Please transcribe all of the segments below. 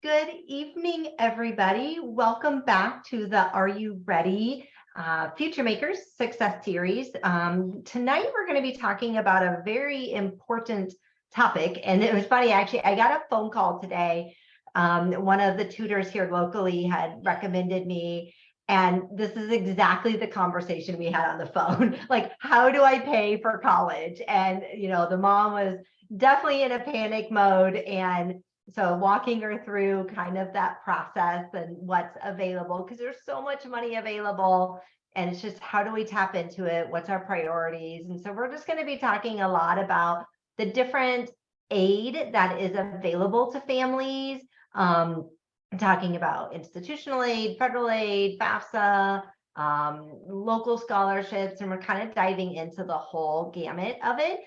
Good evening, everybody. Welcome back to the Are You Ready Future Makers Success Series. Tonight, we're going to be talking about a very important topic. And it was funny, actually, I got a phone call today. One of the tutors here locally had recommended me. And this is exactly the conversation we had on the phone. Like, how do I pay for college? And, the mom was definitely in a panic mode. And so walking her through kind of that process and what's available, because there's so much money available, and it's just how do we tap into it? What's our priorities? And so we're just going to be talking a lot about the different aid that is available to families, talking about institutional aid, federal aid, FAFSA, local scholarships, and we're kind of diving into the whole gamut of it.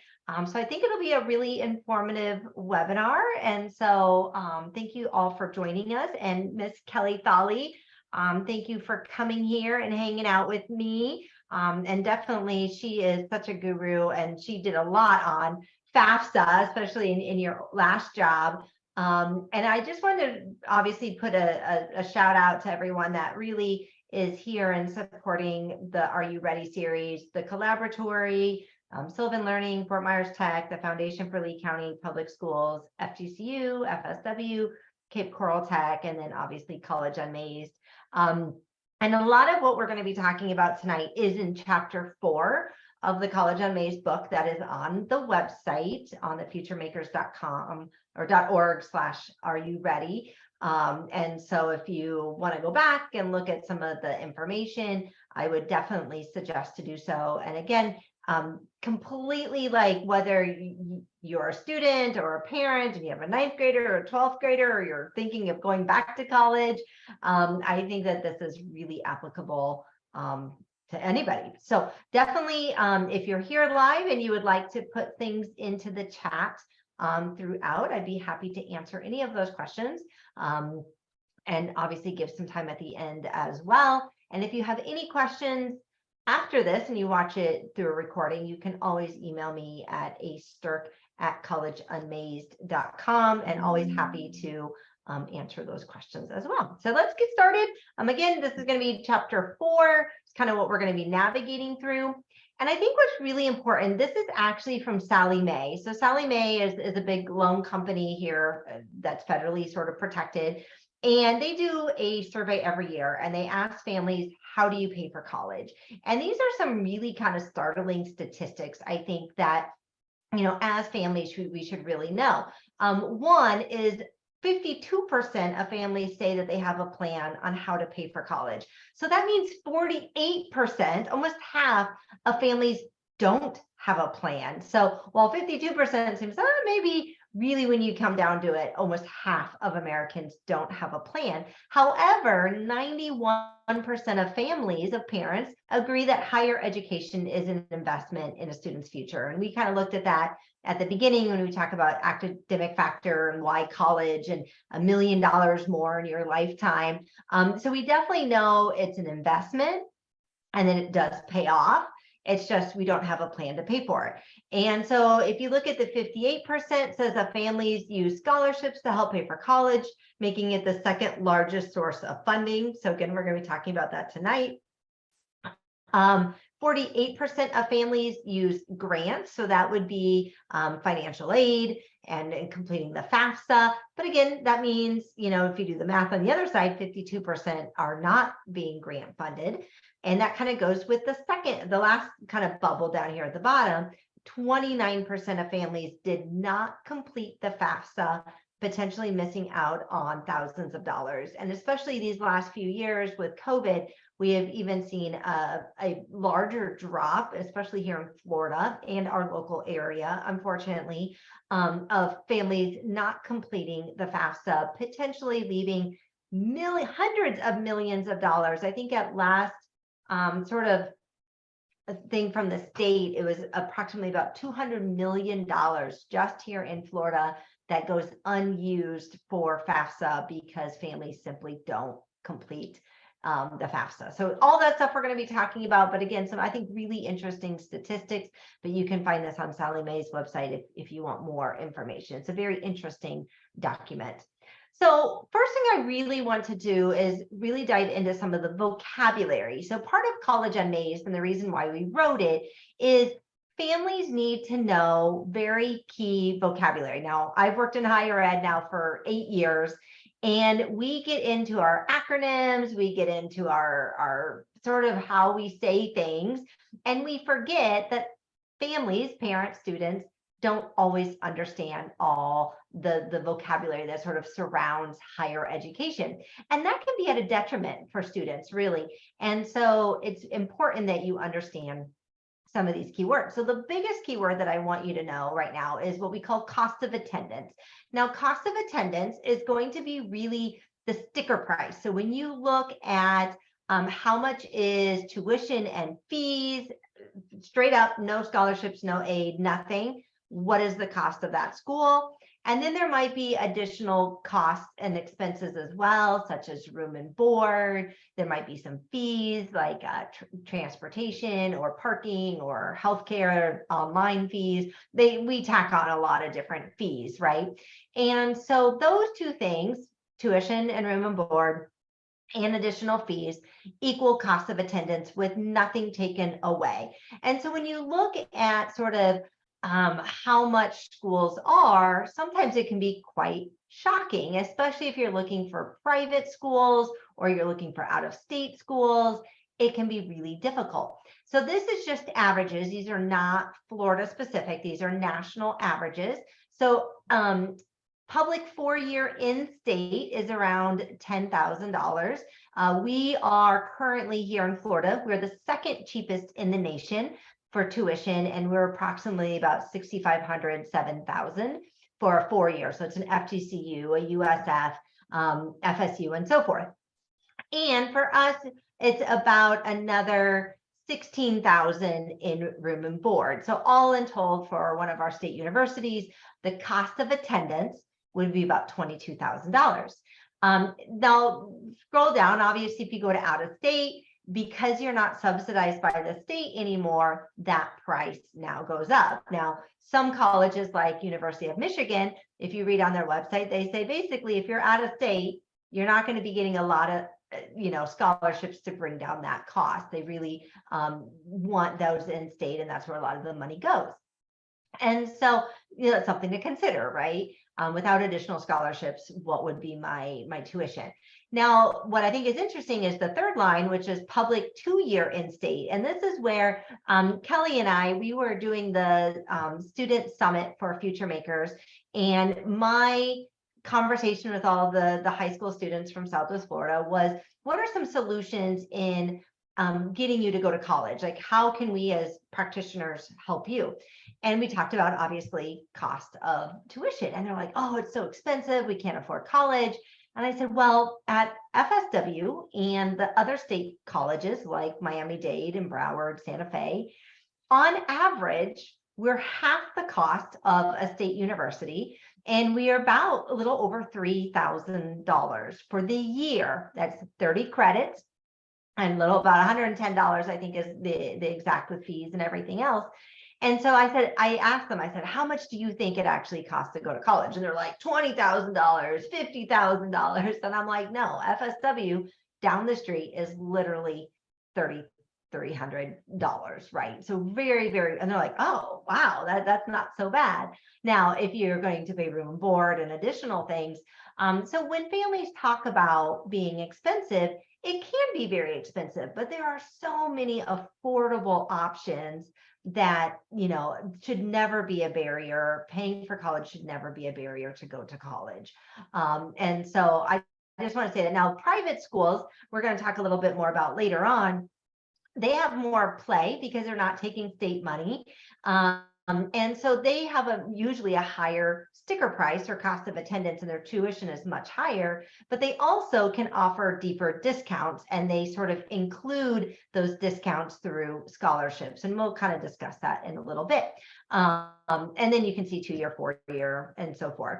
So I think it'll be a really informative webinar. And so thank you all for joining us. And Miss Kelly Thali, thank you for coming here and hanging out with me. And definitely she is such a guru, and she did a lot on FAFSA, especially in your last job. And I just wanted to obviously put a shout out to everyone that really is here and supporting the Are You Ready series, the Collaboratory, Sylvan Learning, Fort Myers Tech, the Foundation for Lee County Public Schools, FGCU, FSW, Cape Coral Tech, and then obviously College Unmazed. And a lot of what we're going to be talking about tonight is in chapter 4 of the College Unmazed book that is on the website on the futuremakers.com or .org/Are You Ready? And so if you want to go back and look at some of the information, I would definitely suggest to do so. And again, completely, like, whether you're a student or a parent and you have a 9th grader or a 12th grader, or you're thinking of going back to college, I think that this is really applicable to anybody. So definitely, if you're here live and you would like to put things into the chat throughout, I'd be happy to answer any of those questions, and obviously give some time at the end as well. And if you have any questions after this and you watch it through a recording, you can always email me at asturk@collegeunmazed.com, and always happy to answer those questions as well. So let's get started. Again, this is going to be chapter 4. It's kind of what we're going to be navigating through. And I think what's really important, this is actually from Sallie Mae. So Sallie Mae is a big loan company here that's federally sort of protected. And they do a survey every year, and they ask families, how do you pay for college? And these are some really kind of startling statistics, I think, that, as families, we should really know. One is 52% of families say that they have a plan on how to pay for college. So that means 48%, almost half of families, don't have a plan. So while 52% seems maybe, really, when you come down to it, almost half of Americans don't have a plan. However, 91% of families, of parents, agree that higher education is an investment in a student's future. And we kind of looked at that at the beginning when we talk about academic factor and why college and $1 million more in your lifetime. So we definitely know it's an investment, and then it does pay off. It's just we don't have a plan to pay for it. And so if you look at the 58%, says that families use scholarships to help pay for college, making it the second largest source of funding. So again, we're going to be talking about that tonight. 48% of families use grants. So that would be financial aid and completing the FAFSA. But again, that means, if you do the math on the other side, 52% are not being grant funded. And that kind of goes with the last kind of bubble down here at the bottom. 29% of families did not complete the FAFSA, potentially missing out on thousands of dollars. And especially these last few years with COVID, we have even seen a larger drop, especially here in Florida and our local area, unfortunately, of families not completing the FAFSA, potentially leaving hundreds of millions of dollars. I think at last sort of a thing from the state, it was approximately about $200 million just here in Florida that goes unused for FAFSA because families simply don't complete the FAFSA. So all that stuff we're going to be talking about, but again, some, I think, really interesting statistics, but you can find this on Sallie Mae's website if you want more information. It's a very interesting document. So first thing I really want to do is really dive into some of the vocabulary. So part of College Unmazed, and the reason why we wrote it, is families need to know very key vocabulary. Now, I've worked in higher ed now for 8 years, and we get into our acronyms, we get into our sort of how we say things, and we forget that families, parents, students, don't always understand all the vocabulary that sort of surrounds higher education. And that can be at a detriment for students, really. And so it's important that you understand some of these keywords. So the biggest keyword that I want you to know right now is what we call cost of attendance. Now, cost of attendance is going to be really the sticker price. So when you look at how much is tuition and fees, straight up, no scholarships, no aid, nothing. What is the cost of that school? And then there might be additional costs and expenses as well, such as room and board. There might be some fees like transportation or parking or healthcare, online fees. We tack on a lot of different fees, right? And so those two things, tuition and room and board, and additional fees equal cost of attendance with nothing taken away. And so when you look at sort of how much schools are, sometimes it can be quite shocking, especially if you're looking for private schools or you're looking for out-of-state schools. It can be really difficult. So this is just averages. These are not Florida specific. These are national averages. So public 4-year in-state is around $10,000. We are currently here in Florida. We're the second cheapest in the nation for tuition, and we're approximately about $6,500, $7,000 for a 4-year. So it's an FGCU, a USF, FSU, and so forth. And for us, it's about another $16,000 in room and board. So all in total for one of our state universities, the cost of attendance would be about $22,000. Now scroll down, obviously, if you go to out of state, because you're not subsidized by the state anymore, that price now goes up. Now, some colleges like University of Michigan, if you read on their website, they say basically if you're out of state, you're not going to be getting a lot of scholarships to bring down that cost. They really want those in state, and that's where a lot of the money goes. And so, it's something to consider, right? Without additional scholarships, what would be my tuition? Now, what I think is interesting is the third line, which is public 2-year in-state. And this is where Kelly and I, we were doing the student summit for Future Makers. And my conversation with all the high school students from Southwest Florida was, what are some solutions in getting you to go to college? Like, how can we as practitioners help you? And we talked about, obviously, cost of tuition. And they're like, oh, it's so expensive. We can't afford college. And I said, well, at FSW and the other state colleges like Miami-Dade and Broward, Santa Fe, on average, we're half the cost of a state university. And we are about a little over $3,000 for the year. That's 30 credits. And little about $110, I think, is the exact with fees and everything else. And so I asked them, I said, how much do you think it actually costs to go to college? And they're like, $20,000, $50,000. And I'm like, no, FSW down the street is literally $3,300, right? So very, very, and they're like, oh, wow, that's not so bad. Now, if you're going to pay room and board and additional things. So when families talk about being expensive, it can be very expensive, but there are so many affordable options that, should never be a barrier. Paying for college should never be a barrier to go to college. And so I just want to say that now private schools, we're going to talk a little bit more about later on. They have more play because they're not taking state money. And so they have usually a higher sticker price or cost of attendance, and their tuition is much higher, but they also can offer deeper discounts, and they sort of include those discounts through scholarships. And we'll kind of discuss that in a little bit. And then you can see 2-year, 4-year, and so forth.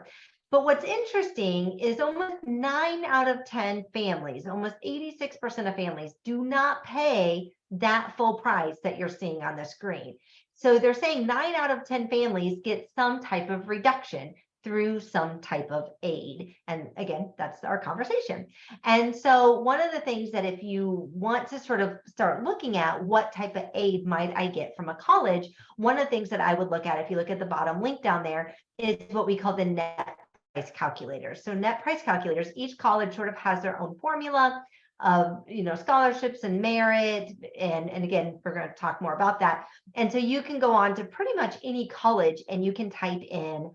But what's interesting is almost 9 out of 10 families, almost 86% of families, do not pay that full price that you're seeing on the screen. So they're saying 9 out of 10 families get some type of reduction. through some type of aid. And again, that's our conversation. And so one of the things that if you want to sort of start looking at what type of aid might I get from a college, one of the things that I would look at, if you look at the bottom link down there, is what we call the net price calculators. So net price calculators, each college sort of has their own formula of scholarships and merit, and again, we're going to talk more about that. And so you can go on to pretty much any college and you can type in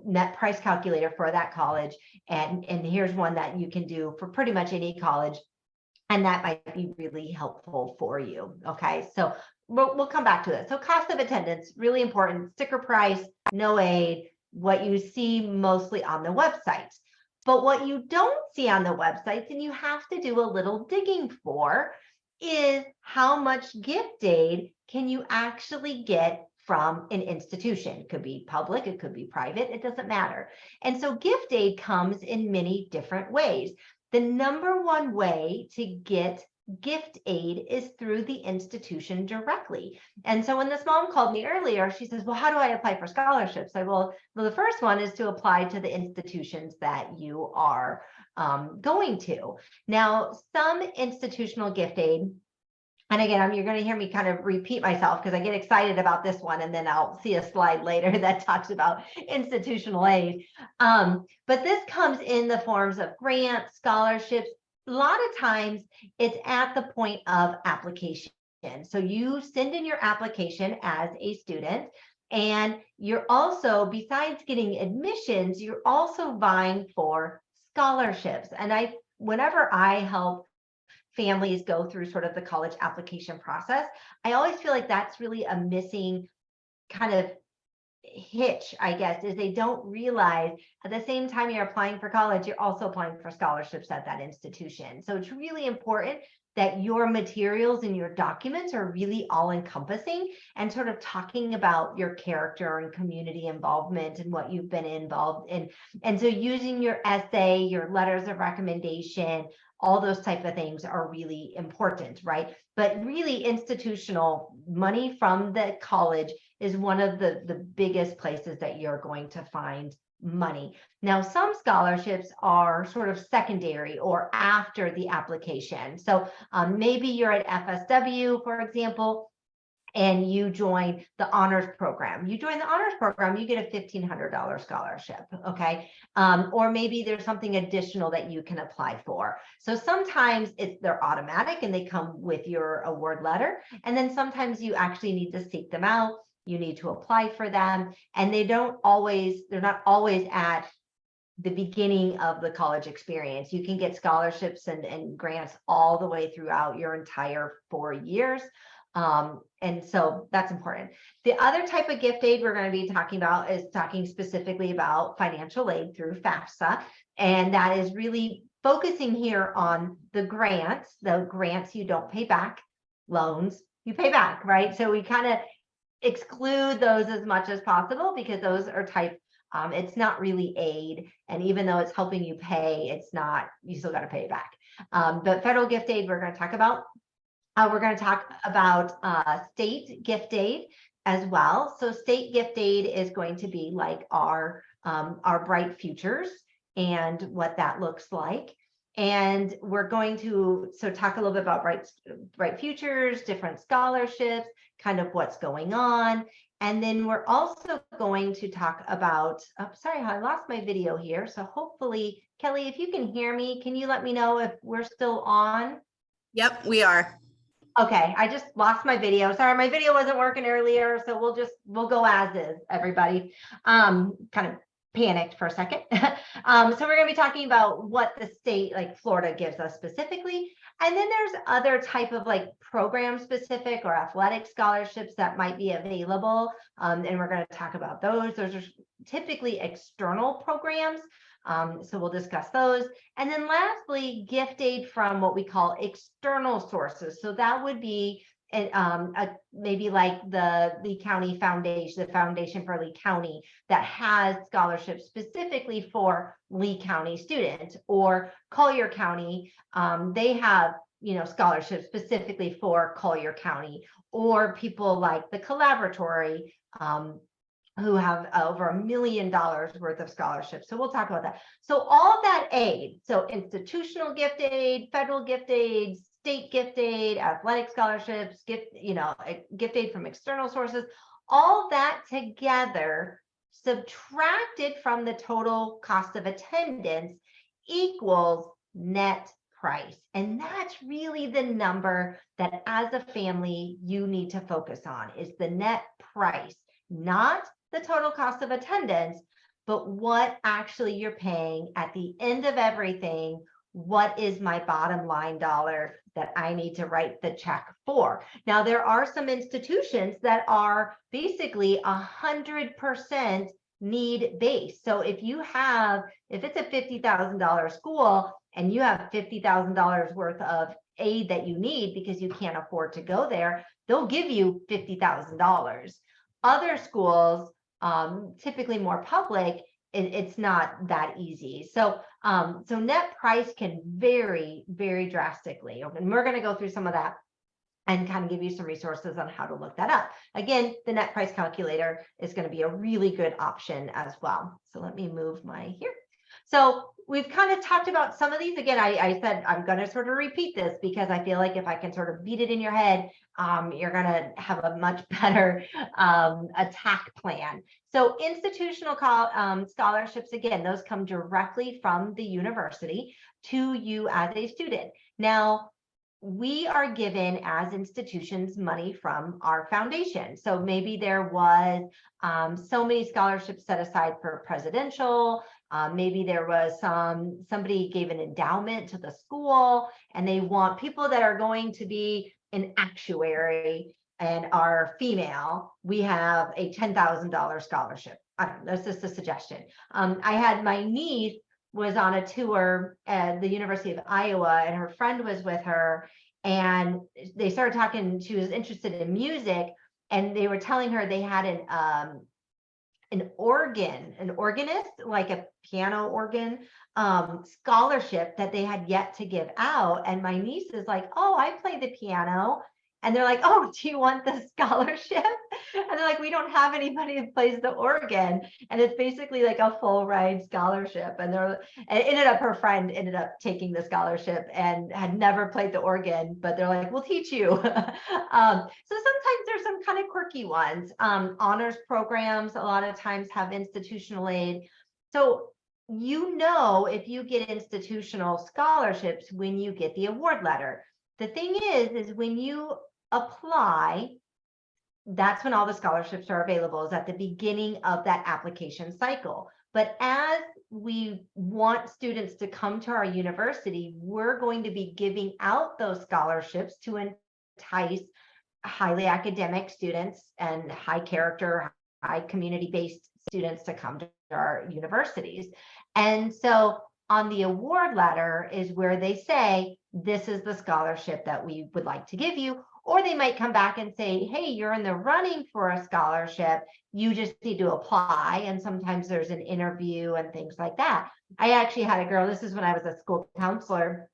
net price calculator for that college, and here's one that you can do for pretty much any college, and that might be really helpful for you. Okay, so we'll come back to this. So cost of attendance, really important. Sticker price, no aid, what you see mostly on the website. But what you don't see on the websites, and you have to do a little digging for, is how much gift aid can you actually get from an institution. It could be public, it could be private, it doesn't matter. And so gift aid comes in many different ways. The number one way to get gift aid is through the institution directly. And so when this mom called me earlier, she says, well, how do I apply for scholarships? I well, the first one is to apply to the institutions that you are going to. Now, some institutional gift aid, and again, you're going to hear me kind of repeat myself because I get excited about this one, and then I'll see a slide later that talks about institutional aid. But this comes in the forms of grants, scholarships. A lot of times it's at the point of application. So you send in your application as a student, and you're also, besides getting admissions, you're also vying for scholarships. And whenever I help families go through sort of the college application process, I always feel like that's really a missing kind of hitch, I guess, is they don't realize at the same time you're applying for college, you're also applying for scholarships at that institution. So it's really important that your materials and your documents are really all encompassing and sort of talking about your character and community involvement and what you've been involved in. And so using your essay, your letters of recommendation, all those type of things are really important, right? But really institutional money from the college is one of the biggest places that you're going to find money. Now, some scholarships are sort of secondary or after the application. So maybe you're at FSW, for example, and you join the honors program. You join the honors program, you get a $1,500 scholarship, okay? Or maybe there's something additional that you can apply for. So sometimes they're automatic and they come with your award letter. And then sometimes you actually need to seek them out. You need to apply for them. And they're not always at the beginning of the college experience. You can get scholarships and grants all the way throughout your entire 4 years. And so that's important. The other type of gift aid we're going to be talking about is talking specifically about financial aid through FAFSA. And that is really focusing here on the grants you don't pay back, loans you pay back, right? So we kind of exclude those as much as possible because those are it's not really aid. And even though it's helping you pay, it's not, you still got to pay it back. But federal gift aid, we're going to talk about. We're going to talk about state gift aid as well. So state gift aid is going to be like our Bright Futures and what that looks like. And we're going to talk a little bit about Bright Futures, different scholarships, kind of what's going on. And then we're also going to talk about, sorry, I lost my video here. So hopefully, Kelly, if you can hear me, can you let me know if we're still on? Yep, we are. Okay, I just lost my video. Sorry, my video wasn't working earlier, so we'll go as is, everybody. Kind of panicked for a second. So we're going to be talking about what the state like Florida gives us specifically. And then there's other type of like program specific or athletic scholarships that might be available. And we're going to talk about those. Those are typically external programs. So we'll discuss those. And then lastly, gift aid from what we call external sources. So that would be maybe like the Lee County Foundation, the Foundation for Lee County that has scholarships specifically for Lee County students, or Collier County. They have, scholarships specifically for Collier County, or people like the Collaboratory, who have over $1 million worth of scholarships. So we'll talk about that. So all of that aid, so institutional gift aid, federal gift aid, state gift aid, athletic scholarships, gift aid from external sources, all that together subtracted from the total cost of attendance equals net price. And that's really the number that as a family you need to focus on, is the net price, not the total cost of attendance, but what actually you're paying at the end of everything. What is my bottom line dollar that I need to write the check for? Now, there are some institutions that are basically 100% need-based. So if it's a $50,000 school and you have $50,000 worth of aid that you need because you can't afford to go there, they'll give you $50,000. Other schools, typically more public, it's not that easy. So net price can vary very drastically. And we're going to go through some of that and kind of give you some resources on how to look that up. Again, the net price calculator is going to be a really good option as well. So let me move my here. So we've kind of talked about some of these. Again, I said I'm going to sort of repeat this because I feel like if I can sort of beat it in your head, you're going to have a much better attack plan. So institutional scholarships, again, those come directly from the university to you as a student. Now, we are given as institutions money from our foundation. So maybe there was so many scholarships set aside for presidential. Maybe there was somebody gave an endowment to the school, and they want people that are going to be an actuary and are female. We have a $10,000 scholarship. I don't know, that's just a suggestion. I had my niece was on a tour at the University of Iowa, and her friend was with her, and they started talking. She was interested in music, and they were telling her they had an organist, like a piano organ scholarship that they had yet to give out. And my niece is like, oh, I play the piano. And they're like, oh, do you want the scholarship? And they're like, we don't have anybody who plays the organ. And it's basically like a full ride scholarship. And her friend ended up taking the scholarship and had never played the organ, but they're like, we'll teach you. So sometimes there's some kind of quirky ones. Honors programs a lot of times have institutional aid. So if you get institutional scholarships when you get the award letter. The thing is when you apply, that's when all the scholarships are available, is at the beginning of that application cycle. But as we want students to come to our university, we're going to be giving out those scholarships to entice highly academic students and high character, high community-based students to come to our universities. And so on the award letter is where they say, this is the scholarship that we would like to give you. Or they might come back and say, hey, you're in the running for a scholarship. You just need to apply. And sometimes there's an interview and things like that. I actually had a girl, this is when I was a school counselor,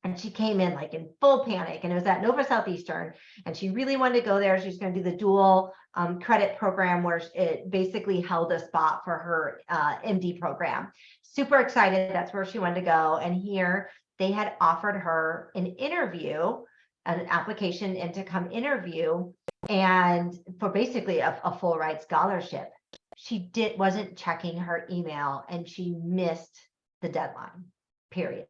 and she came in like in full panic, and it was at Nova Southeastern, and she really wanted to go there. She's going to do the dual credit program, where it basically held a spot for her MD program. Super excited. That's where she wanted to go. And here they had offered her an interview, an application, and to come interview, and for basically a full ride scholarship. She wasn't checking her email, and she missed the deadline, period.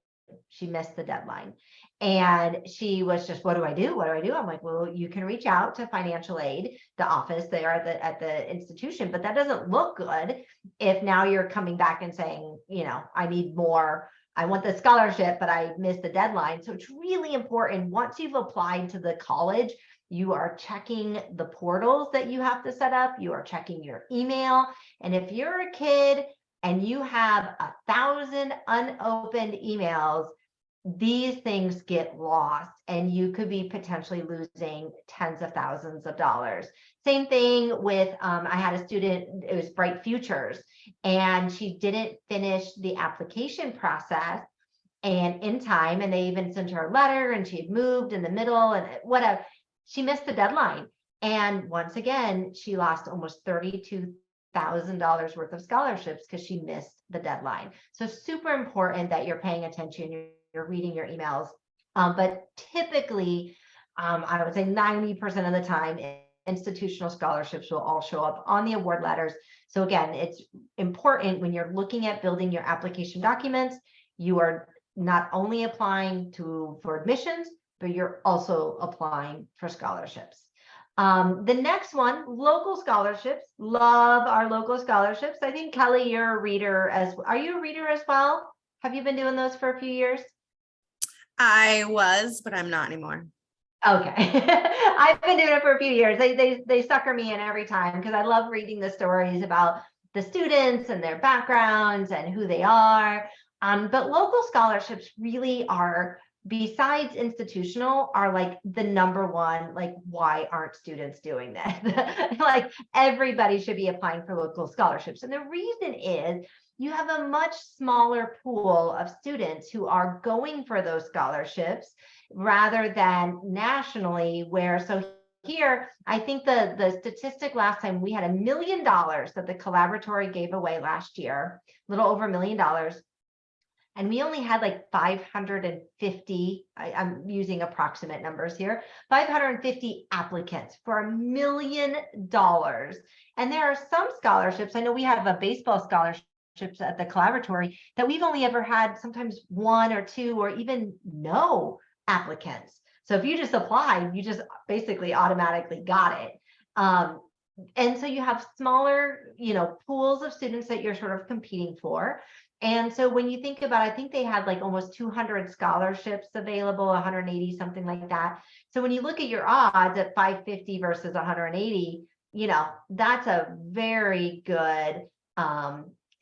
She missed the deadline. And she was just, what do I do? What do I do? I'm like, well, you can reach out to financial aid, the office there at the institution, but that doesn't look good if now you're coming back and saying, I need more. I want the scholarship, but I missed the deadline. So it's really important, once you've applied to the college, you are checking the portals that you have to set up. You are checking your email. And if you're a kid and you have 1,000 unopened emails, these things get lost, and you could be potentially losing tens of thousands of dollars. Same thing with, I had a student, it was Bright Futures, and she didn't finish the application process and in time, and they even sent her a letter, and she had moved in the middle and whatever. She missed the deadline. And once again, she lost almost $1,000 worth of scholarships because she missed the deadline. So super important that you're paying attention, you're reading your emails. But typically, I would say 90% of the time, institutional scholarships will all show up on the award letters. So again, it's important when you're looking at building your application documents, you are not only applying for admissions, but you're also applying for scholarships. The next one, local scholarships. Love our local scholarships. I think, Kelly, you're a reader are you a reader as well? Have you been doing those for a few years? I was, but I'm not anymore. Okay. I've been doing it for a few years. They sucker me in every time because I love reading the stories about the students and their backgrounds and who they are. But local scholarships really are, besides institutional, are like the number one, like, why aren't students doing this? Like, everybody should be applying for local scholarships. And the reason is you have a much smaller pool of students who are going for those scholarships rather than nationally, so here, I think the statistic last time, we had $1 million that the Collaboratory gave away last year, a little over $1 million. And we only had like 550, I'm using approximate numbers here, 550 applicants for $1 million. And there are some scholarships, I know we have a baseball scholarship at the Collaboratory that we've only ever had sometimes 1 or 2 or even no applicants. So if you just applied, you just basically automatically got it. And so you have smaller, pools of students that you're sort of competing for. And so when you think about, I think they had like almost 200 scholarships available, 180, something like that. So when you look at your odds at 550 versus 180, that's a very good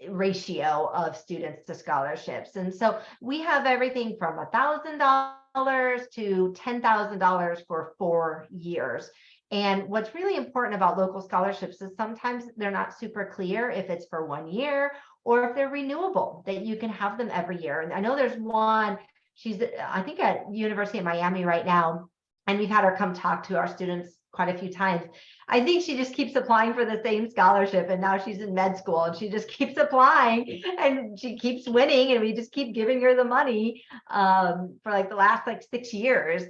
ratio of students to scholarships. And so we have everything from $1,000 to $10,000 for 4 years. And what's really important about local scholarships is sometimes they're not super clear if it's for 1 year or if they're renewable, that you can have them every year. And I know there's one, she's, I think, at University of Miami right now, and we've had her come talk to our students quite a few times. I think she just keeps applying for the same scholarship, and now she's in med school and she just keeps applying and she keeps winning, and we just keep giving her the money for like the last 6 years.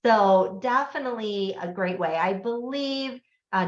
So definitely a great way. I believe,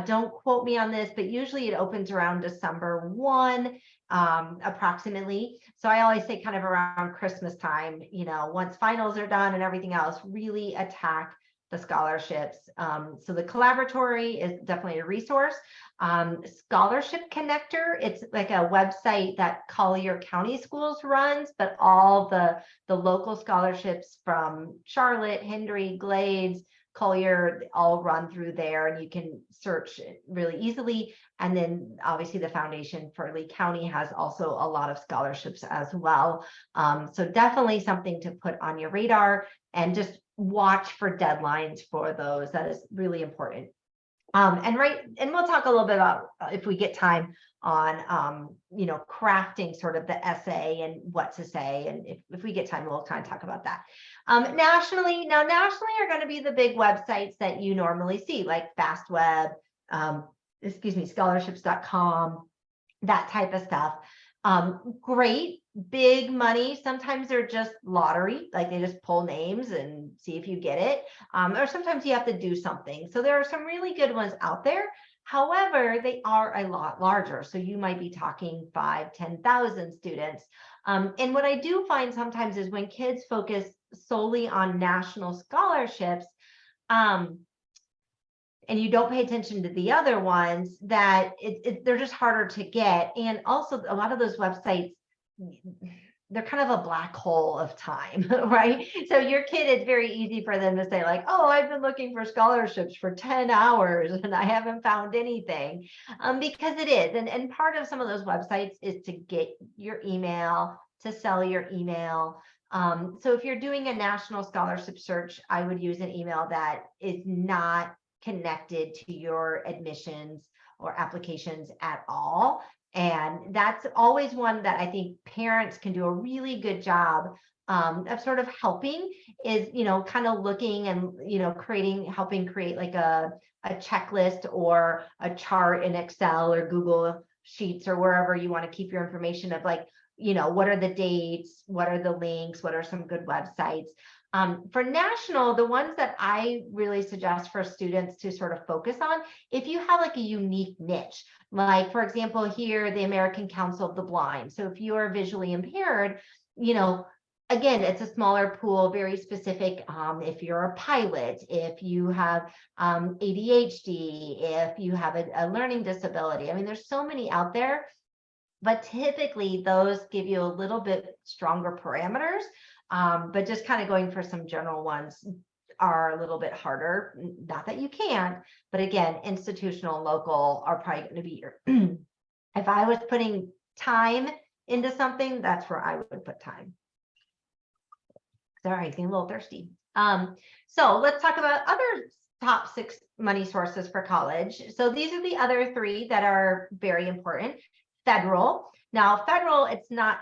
don't quote me on this, but usually it opens around December 1, approximately. So I always say kind of around Christmas time, once finals are done and everything else, really attack the scholarships. So the Collaboratory is definitely a resource. Scholarship Connector, it's like a website that Collier County Schools runs, but all the local scholarships from Charlotte, Hendry, Glades, Collier, all run through there, and you can search really easily. And then obviously the Foundation for Lee County has also a lot of scholarships as well. So definitely something to put on your radar, and just watch for deadlines for those. That is really important. And we'll talk a little bit about, if we get time, on crafting sort of the essay and what to say, and if we get time, we'll kind of talk about that. Nationally are going to be the big websites that you normally see, like FastWeb, scholarships.com, that type of stuff. Great, big money. Sometimes they're just lottery, like they just pull names and see if you get it. Or sometimes you have to do something. So there are some really good ones out there. However, they are a lot larger. So you might be talking 5,000, 10,000 students. And what I do find sometimes is when kids focus solely on national scholarships, and you don't pay attention to the other ones, that they're just harder to get. And also a lot of those websites, they're kind of a black hole of time, right? So your kid, it's very easy for them to say like, oh, I've been looking for scholarships for 10 hours and I haven't found anything, because it is. And part of some of those websites is to get your email, to sell your email. So if you're doing a national scholarship search, I would use an email that is not connected to your admissions or applications at all. And that's always one that I think parents can do a really good job of sort of helping, is, kind of looking and, helping create like a checklist or a chart in Excel or Google sheets or wherever you want to keep your information of like, what are the dates, what are the links, what are some good websites. For national, the ones that I really suggest for students to sort of focus on, if you have like a unique niche, like for example, here, the American Council of the Blind. So if you are visually impaired, again, it's a smaller pool, very specific. If you're a pilot, if you have ADHD, if you have a learning disability, I mean, there's so many out there, but typically those give you a little bit stronger parameters. But just kind of going for some general ones are a little bit harder. Not that you can't, but again, institutional and local are probably going to be your, if I was putting time into something, that's where I would put time. Sorry, getting a little thirsty. So let's talk about other top 6 money sources for college. So these are the other 3 that are very important. Federal. Now, federal, it's not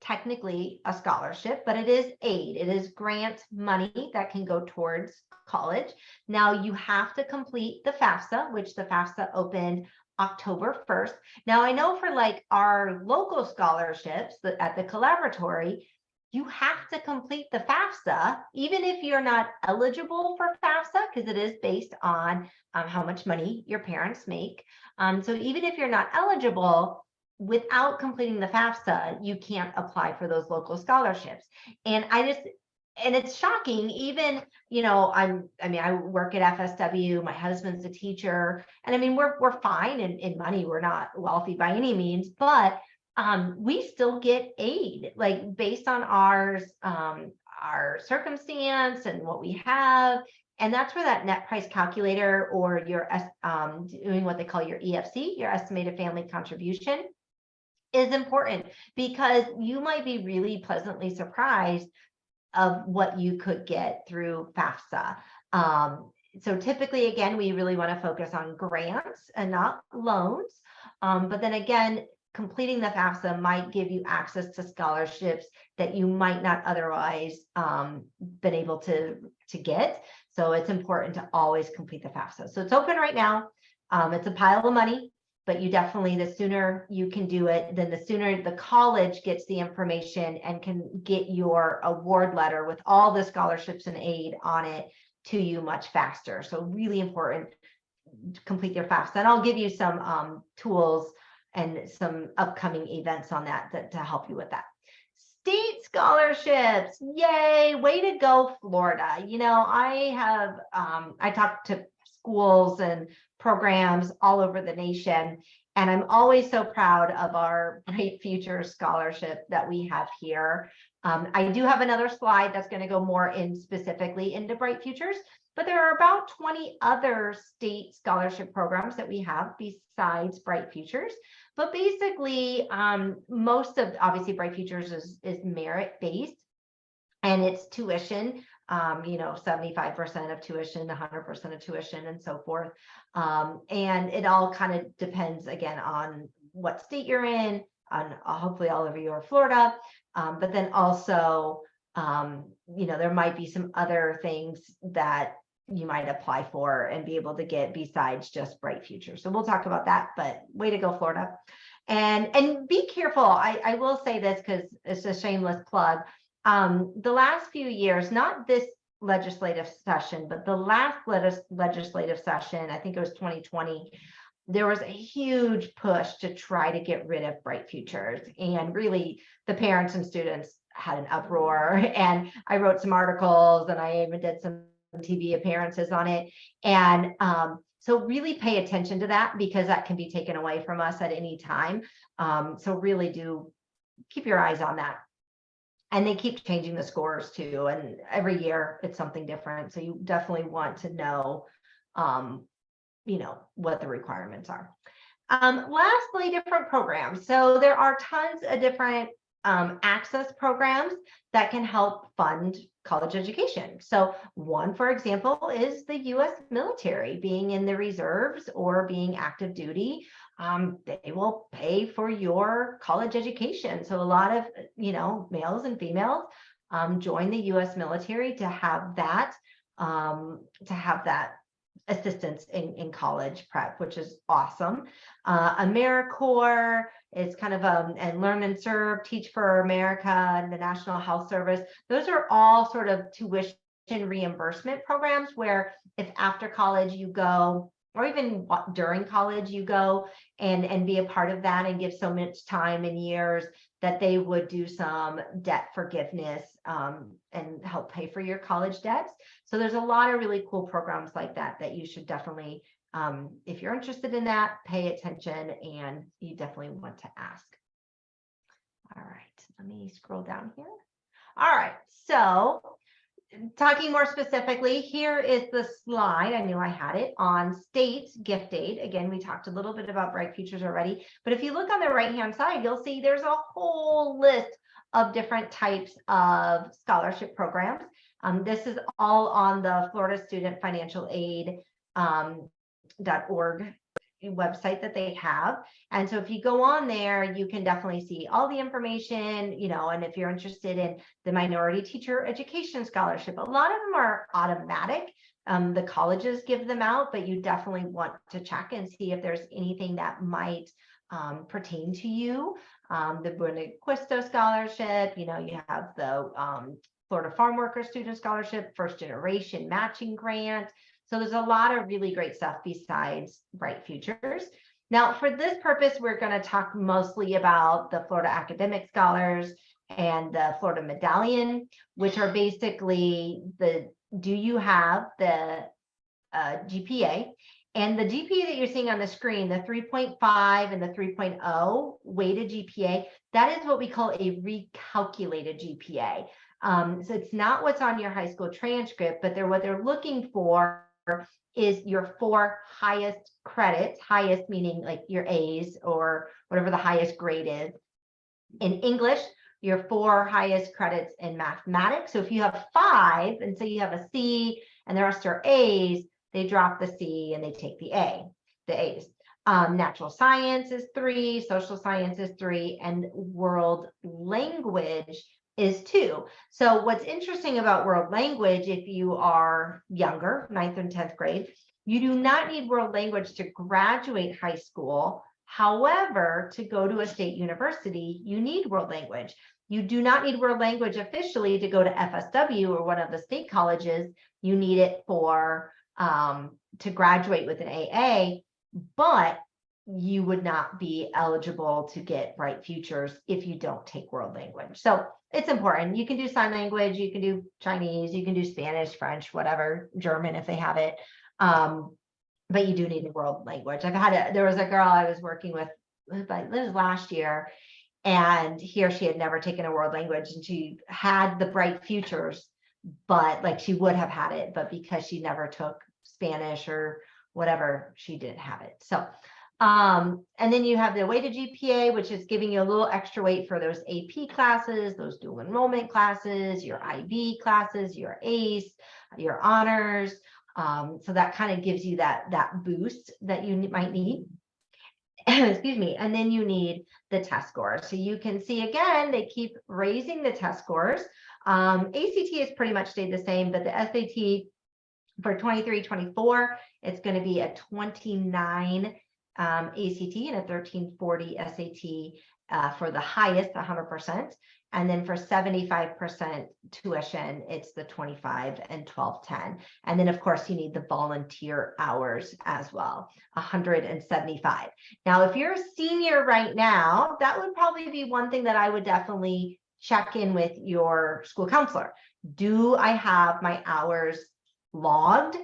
technically a scholarship, but it is aid. It is grant money that can go towards college. Now, you have to complete the FAFSA, which the FAFSA opened October 1st. Now, I know for like our local scholarships at the Collaboratory, you have to complete the FAFSA, even if you're not eligible for FAFSA, because it is based on how much money your parents make. So even if you're not eligible, without completing the FAFSA, you can't apply for those local scholarships. And it's shocking, even, I work at FSW, my husband's a teacher, and I mean, we're fine in money. We're not wealthy by any means, but we still get aid, like based on our circumstance and what we have. And that's where that net price calculator, or your doing what they call your EFC, your estimated family contribution, is important, because you might be really pleasantly surprised of what you could get through FAFSA. So typically, again, we really want to focus on grants and not loans. But then again, completing the FAFSA might give you access to scholarships that you might not otherwise been able to get. So it's important to always complete the FAFSA. So it's open right now. It's a pile of money, but you definitely, the sooner you can do it, then the sooner the college gets the information and can get your award letter with all the scholarships and aid on it to you much faster. So really important to complete your FAFSA. And I'll give you some tools and some upcoming events on that to help you with that. State scholarships, yay, way to go, Florida. I talk to schools and programs all over the nation, and I'm always so proud of our Bright Futures scholarship that we have here. I do have another slide that's going to go more specifically into Bright Futures, but there are about 20 other state scholarship programs that we have besides Bright Futures. But basically, most of, obviously, Bright Futures is merit-based, and it's tuition, 75% of tuition, 100% of tuition, and so forth. And it all kind of depends, again, on what state you're in, on hopefully all of you are Florida. But then also, there might be some other things that you might apply for and be able to get besides just Bright Future. So we'll talk about that, but way to go, Florida. And be careful. I will say this because it's a shameless plug. The last few years, not this legislative session, but the last legislative session, I think it was 2020, there was a huge push to try to get rid of Bright Futures. And really, the parents and students had an uproar. And I wrote some articles, and I even did some TV appearances on it. And so really pay attention to that, because that can be taken away from us at any time. So really do keep your eyes on that. And they keep changing the scores too. And every year it's something different. So you definitely want to know, what the requirements are. Lastly, different programs. So there are tons of different access programs that can help fund college education. So one, for example, is the U.S. military. Being in the reserves or being active duty, they will pay for your college education. So a lot of, males and females join the U.S. military to have that assistance in college prep, which is awesome. AmeriCorps is kind of and Learn and Serve, Teach for America, and the National Health Service. Those are all sort of tuition reimbursement programs where if after college you go, or even during college you go and be a part of that and give so much time and years, that they would do some debt forgiveness and help pay for your college debts. So there's a lot of really cool programs like that that you should definitely, if you're interested in that, pay attention, and you definitely want to ask. All right, let me scroll down here. All right, so talking more specifically, here is the slide. I knew I had it on state gift aid. Again, we talked a little bit about Bright Futures already, but if you look on the right-hand side, you'll see there's a whole list of different types of scholarship programs. This is all on the Florida Student Financial Aid .org website that they have. And so if you go on there, you can definitely see all the information, you know, and if you're interested in the Minority Teacher Education Scholarship, a lot of them are automatic. The colleges give them out, but you definitely want to check and see if there's anything that might pertain to you. The Buenaquisto Scholarship, you know, you have the Florida Farm Worker Student Scholarship, First Generation Matching Grant. So there's a lot of really great stuff besides Bright Futures. Now, for this purpose, we're going to talk mostly about the Florida Academic Scholars and the Florida Medallion, which are basically the, do you have the GPA? And the GPA that you're seeing on the screen, the 3.5 and the 3.0 weighted GPA, that is what we call a recalculated GPA. So it's not what's on your high school transcript, but what they're looking for is your 4 highest credits, highest meaning like your A's or whatever the highest grade is in English, your 4 highest credits in mathematics. So if you have 5 and say you have a C and the rest are A's, they drop the C and they take the A's. Natural science is 3, social science is 3, and world language is 2. So what's interesting about world language, if you are younger, 9th and 10th grade, you do not need world language to graduate high school. However, to go to a state university, you need world language. You do not need world language officially to go to FSW or one of the state colleges. You need it for to graduate with an AA, but you would not be eligible to get Bright Futures if you don't take world language. So it's important. You can do sign language, you can do Chinese, you can do Spanish, French, whatever, German if they have it. But you do need a world language. There was a girl I was working with, this was last year, and she had never taken a world language, and she had the Bright Futures, but like she would have had it, but because she never took Spanish or whatever, she didn't have it. So and then you have the weighted GPA, which is giving you a little extra weight for those AP classes, those dual enrollment classes, your IB classes, your ACE, your honors. So that kind of gives you that boost that you might need. Excuse me. And then you need the test scores. So you can see again, they keep raising the test scores. ACT has pretty much stayed the same, but the SAT for 23-24, it's going to be a 29 ACT and a 1340 SAT for the highest, 100%. And then for 75% tuition, it's the 25 and 1210. And then of course you need the volunteer hours as well, 175. Now, if you're a senior right now, that would probably be one thing that I would definitely check in with your school counselor. Do I have my hours logged,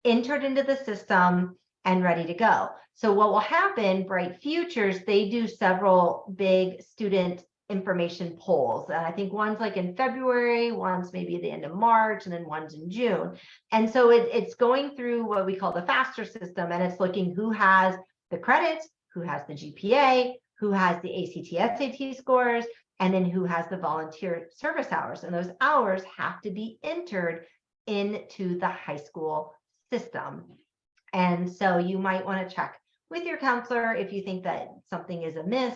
entered into the system, and ready to go? So what will happen, Bright Futures, they do several big student information polls. And I think one's like in February, one's maybe at the end of March, and then one's in June. And so it's going through what we call the FASTER system, and it's looking who has the credits, who has the GPA, who has the ACT, SAT scores, and then who has the volunteer service hours. And those hours have to be entered into the high school system. And so you might want to check with your counselor if you think that something is amiss,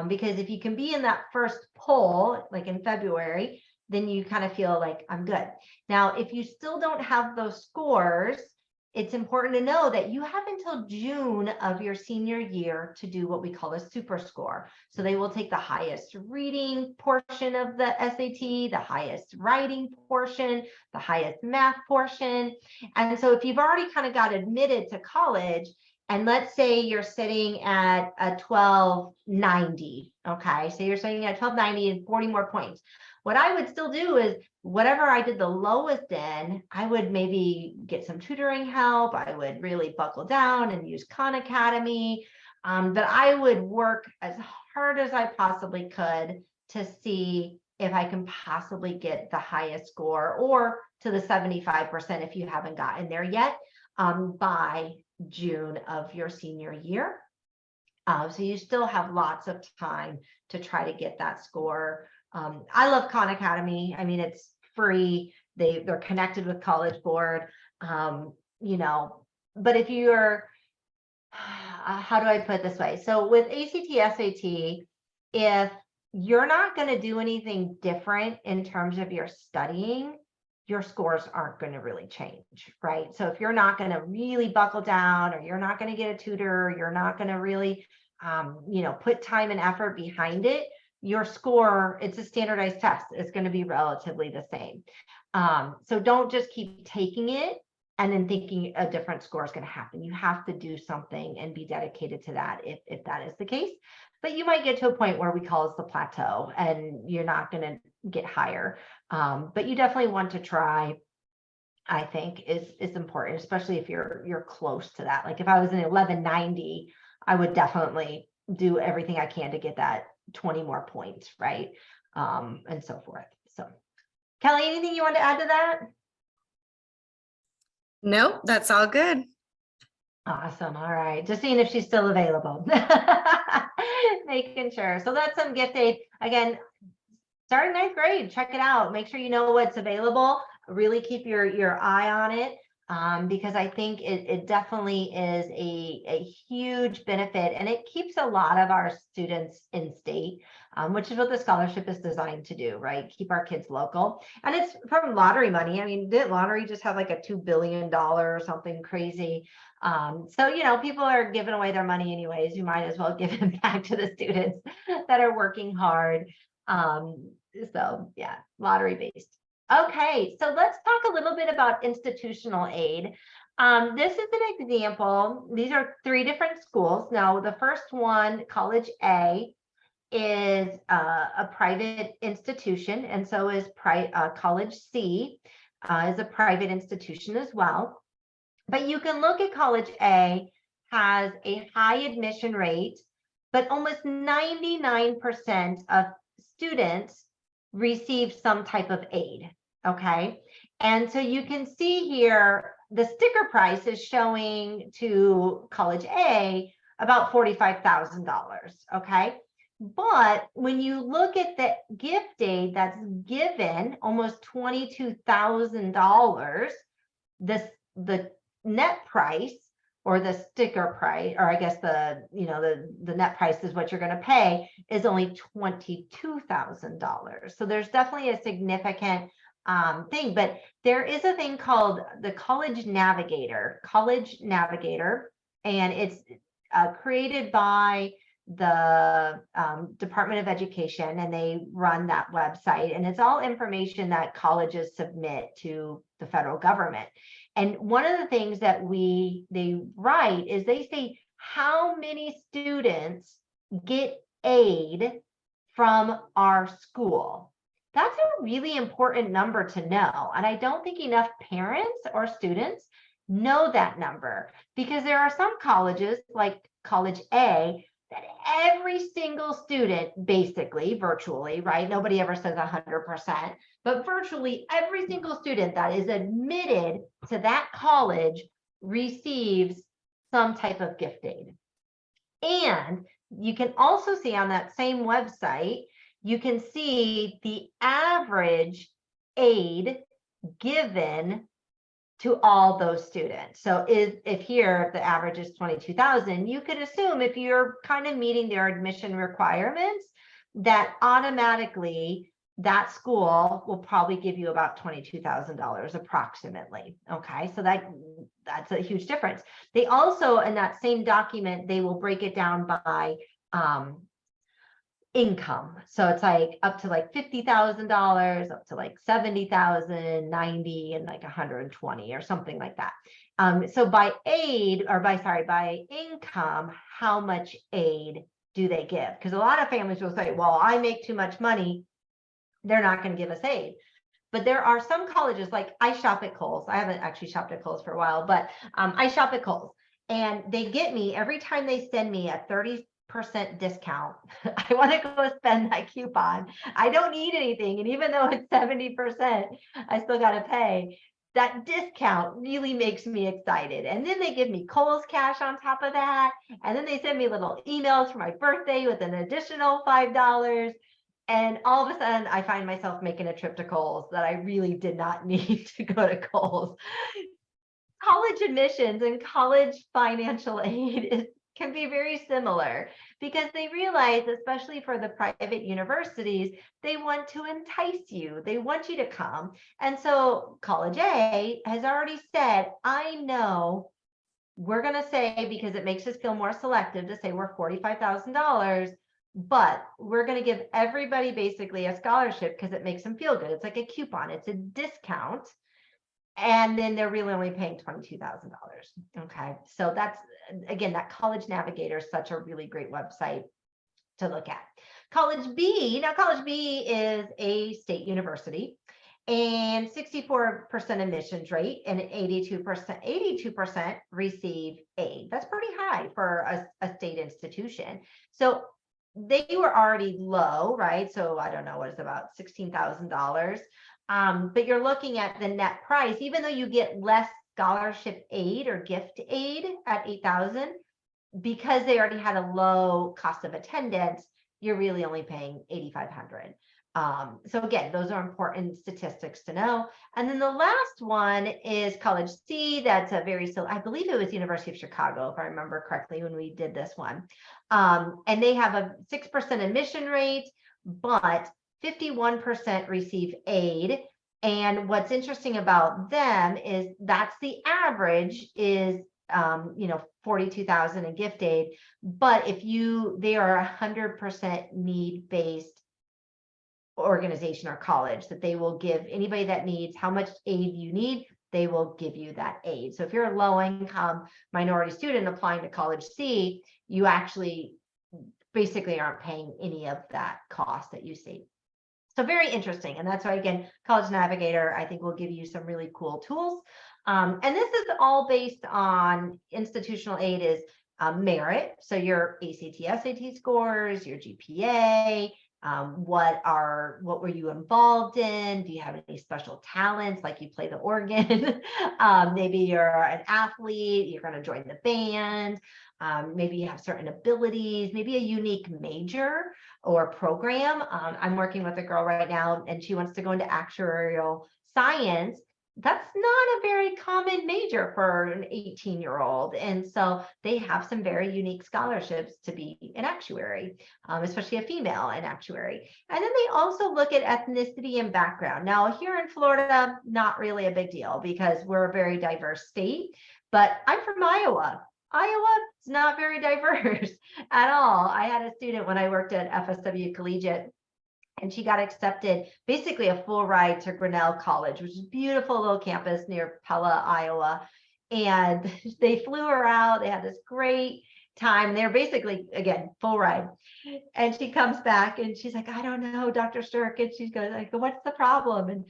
because if you can be in that first poll, like in February, then you kind of feel like I'm good. Now, if you still don't have those scores, it's important to know that you have until June of your senior year to do what we call a super score. So they will take the highest reading portion of the SAT, the highest writing portion, the highest math portion. And so if you've already kind of got admitted to college, and let's say you're sitting at a 1290, okay? So you're sitting at 1290 and 40 more points. What I would still do is whatever I did the lowest in, I would maybe get some tutoring help. I would really buckle down and use Khan Academy. But I would work as hard as I possibly could to see if I can possibly get the highest score or to the 75% if you haven't gotten there yet by June of your senior year. So you still have lots of time to try to get that score. I love Khan Academy. I mean, it's free. They're connected with College Board, you know, but if you're, how do I put it this way? So with ACT, SAT, if you're not going to do anything different in terms of your studying, your scores aren't going to really change, right? So if you're not going to really buckle down, or you're not going to get a tutor, you're not going to really, you know, put time and effort behind it, your score, it's a standardized test, it's going to be relatively the same. So don't just keep taking it and then thinking a different score is going to happen. You have to do something and be dedicated to that if that is the case. But you might get to a point where we call it the plateau and you're not going to get higher. But you definitely want to try, I think is important, especially if you're close to that. Like if I was in 1190, I would definitely do everything I can to get that 20 more points, right? And so forth. So Kelly, anything you want to add to that? Nope, that's all good. Awesome. All right. Just seeing if she's still available. Making sure. So that's some gift aid. Again, start in 9th grade. Check it out. Make sure you know what's available. Really keep your eye on it. Because I think it definitely is a huge benefit, and it keeps a lot of our students in state, which is what the scholarship is designed to do, right? Keep our kids local. And it's from lottery money. I mean, didn't lottery just have like a $2 billion or something crazy? So, you know, people are giving away their money anyways. You might as well give it back to the students that are working hard. So yeah, lottery based. Okay, so let's talk a little bit about institutional aid. This is an example. These are 3 different schools. Now, the first one, College A, is a private institution, and so is College C is a private institution as well. But you can look at College A has a high admission rate, but almost 99% of students receive some type of aid. Okay, and so you can see here the sticker price is showing to College A about $45,000. Okay, but when you look at the gift aid that's given, almost $22,000, the net price, or the sticker price, or I guess the net price is what you're going to pay, is only $22,000. So there's definitely a significant thing. But there is a thing called the College Navigator, and it's created by the Department of Education, and they run that website, and it's all information that colleges submit to the federal government. And one of the things that they write is they say how many students get aid from our school. That's a really important number to know. And I don't think enough parents or students know that number, because there are some colleges like College A that every single student, basically virtually, right? Nobody ever says 100%, but virtually every single student that is admitted to that college receives some type of gift aid. And you can also see on that same website, you can see the average aid given to all those students. So if here the average is 22,000, you could assume if you're kind of meeting their admission requirements, that automatically that school will probably give you about $22,000 approximately. Okay, so that's a huge difference. They also, in that same document, they will break it down by income. So it's like up to like $50,000, up to like 70,000, 90, and like 120 or something like that. So by income, how much aid do they give? Because a lot of families will say, well, I make too much money, they're not going to give us aid. But there are some colleges, like I shop at Kohl's. I haven't actually shopped at Kohl's for a while, but I shop at Kohl's, and they get me every time they send me a 30% discount. I want to go spend that coupon. I don't need anything. And even though it's 70%, I still got to pay. That discount really makes me excited. And then they give me Kohl's cash on top of that. And then they send me little emails for my birthday with an additional $5. And all of a sudden, I find myself making a trip to Kohl's that I really did not need to go to Kohl's. College admissions and college financial aid can be very similar, because they realize, especially for the private universities, they want to entice you. They want you to come. And so College A has already said, I know we're going to say, because it makes us feel more selective to say we're $45,000, but we're going to give everybody basically a scholarship because it makes them feel good. It's like a coupon. It's a discount. And then they're really only paying $22,000. Okay. So that's, again, that College Navigator is such a really great website to look at. College B, now College B is a state university, and 64% admissions rate and 82% receive aid. That's pretty high for a state institution. So they were already low, right? So I don't know, what is about $16,000. But you're looking at the net price, even though you get less scholarship aid or gift aid at $8,000, because they already had a low cost of attendance, you're really only paying $8,500. So again, those are important statistics to know. And then the last one is College C. That's a I believe it was University of Chicago, if I remember correctly, when we did this one. And they have a 6% admission rate, but 51% receive aid. And what's interesting about them is that's the average is, 42,000 in gift aid. But they are 100% need-based organization or college, that they will give anybody that needs how much aid you need, they will give you that aid. So if you're a low income minority student applying to College C, you actually basically aren't paying any of that cost that you see. So very interesting. And that's why, again, College Navigator, I think, will give you some really cool tools. And this is all based on institutional aid is merit. So your ACT, SAT scores, your GPA, what were you involved in? Do you have any special talents, like you play the organ? Maybe you're an athlete, you're going to join the band. Maybe you have certain abilities, maybe a unique major or program. I'm working with a girl right now, and she wants to go into actuarial science. That's not a very common major for an 18-year-old. And so they have some very unique scholarships to be an actuary, especially a female in actuary. And then they also look at ethnicity and background. Now, here in Florida, not really a big deal because we're a very diverse state, but I'm from Iowa. Iowa is not very diverse at all. I had a student when I worked at FSW Collegiate, and she got accepted, basically a full ride to Grinnell College, which is a beautiful little campus near Pella, Iowa. And they flew her out. They had this great time. They're basically, again, full ride. And she comes back and she's like, I don't know, Dr. Stirk. And she goes, like, what's the problem?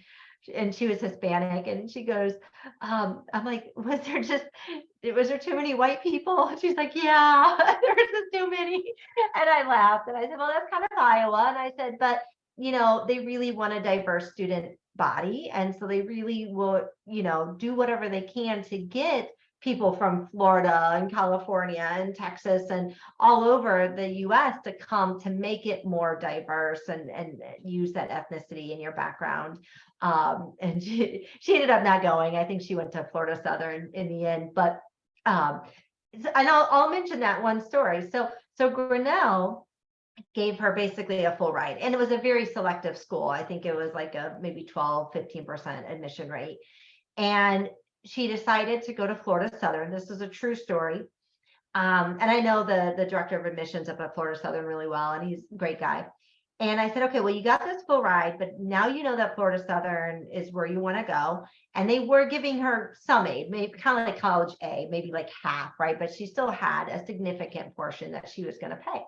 And she was Hispanic, and she goes, I'm like, was there too many white people? She's like, yeah, there's just too many. And I laughed and I said, well, that's kind of Iowa. And I said, but they really want a diverse student body. And so they really will, do whatever they can to get people from Florida and California and Texas and all over the US to come to make it more diverse and use that ethnicity in your background. And she ended up not going. I think she went to Florida Southern in the end, but and I'll mention that one story. So Grinnell gave her basically a full ride. And it was a very selective school. I think it was like a maybe 12, 15% admission rate. And she decided to go to Florida Southern. This is a true story. And I know the director of admissions up at Florida Southern really well, and he's a great guy. And I said, okay, well, you got this full ride, but now you know that Florida Southern is where you want to go. And they were giving her some aid, maybe kind of like college A, maybe like half, right? But she still had a significant portion that she was going to pay.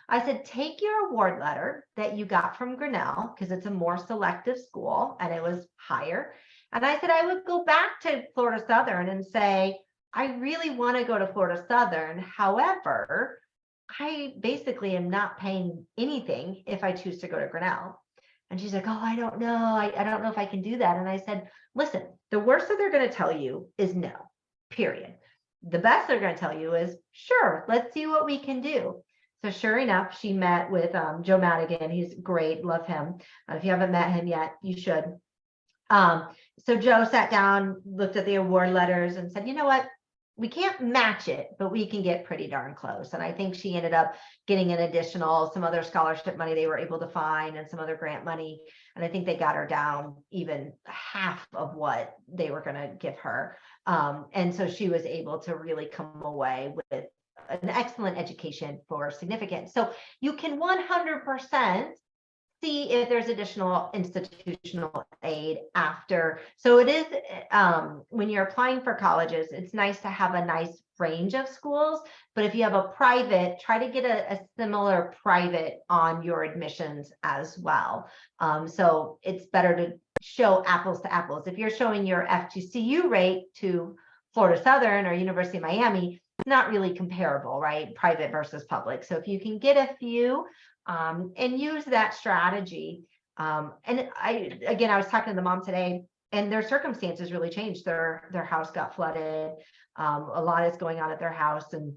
I said, take your award letter that you got from Grinnell, because it's a more selective school and it was higher. And I said, I would go back to Florida Southern and say, I really want to go to Florida Southern. However, I basically am not paying anything if I choose to go to Grinnell. And she's like, oh, I don't know. I don't know if I can do that. And I said, listen, the worst that they're going to tell you is no, period. The best they're going to tell you is, sure, let's see what we can do. So sure enough, she met with Joe Madigan. He's great. Love him. If you haven't met him yet, you should. So Joe sat down, looked at the award letters and said, you know what? We can't match it, but we can get pretty darn close. And I think she ended up getting an additional, some other scholarship money they were able to find and some other grant money. And I think they got her down even half of what they were going to give her. And so she was able to really come away with an excellent education for significance. So you can 100% see if there's additional institutional aid after. So it is, when you're applying for colleges, it's nice to have a nice range of schools, but if you have a private, try to get a similar private on your admissions as well. So it's better to show apples to apples. If you're showing your F2CU rate to Florida Southern or University of Miami, not really comparable, right? Private versus public. So if you can get a few and use that strategy. And I was talking to the mom today, and their circumstances really changed. Their house got flooded. A lot is going on at their house, and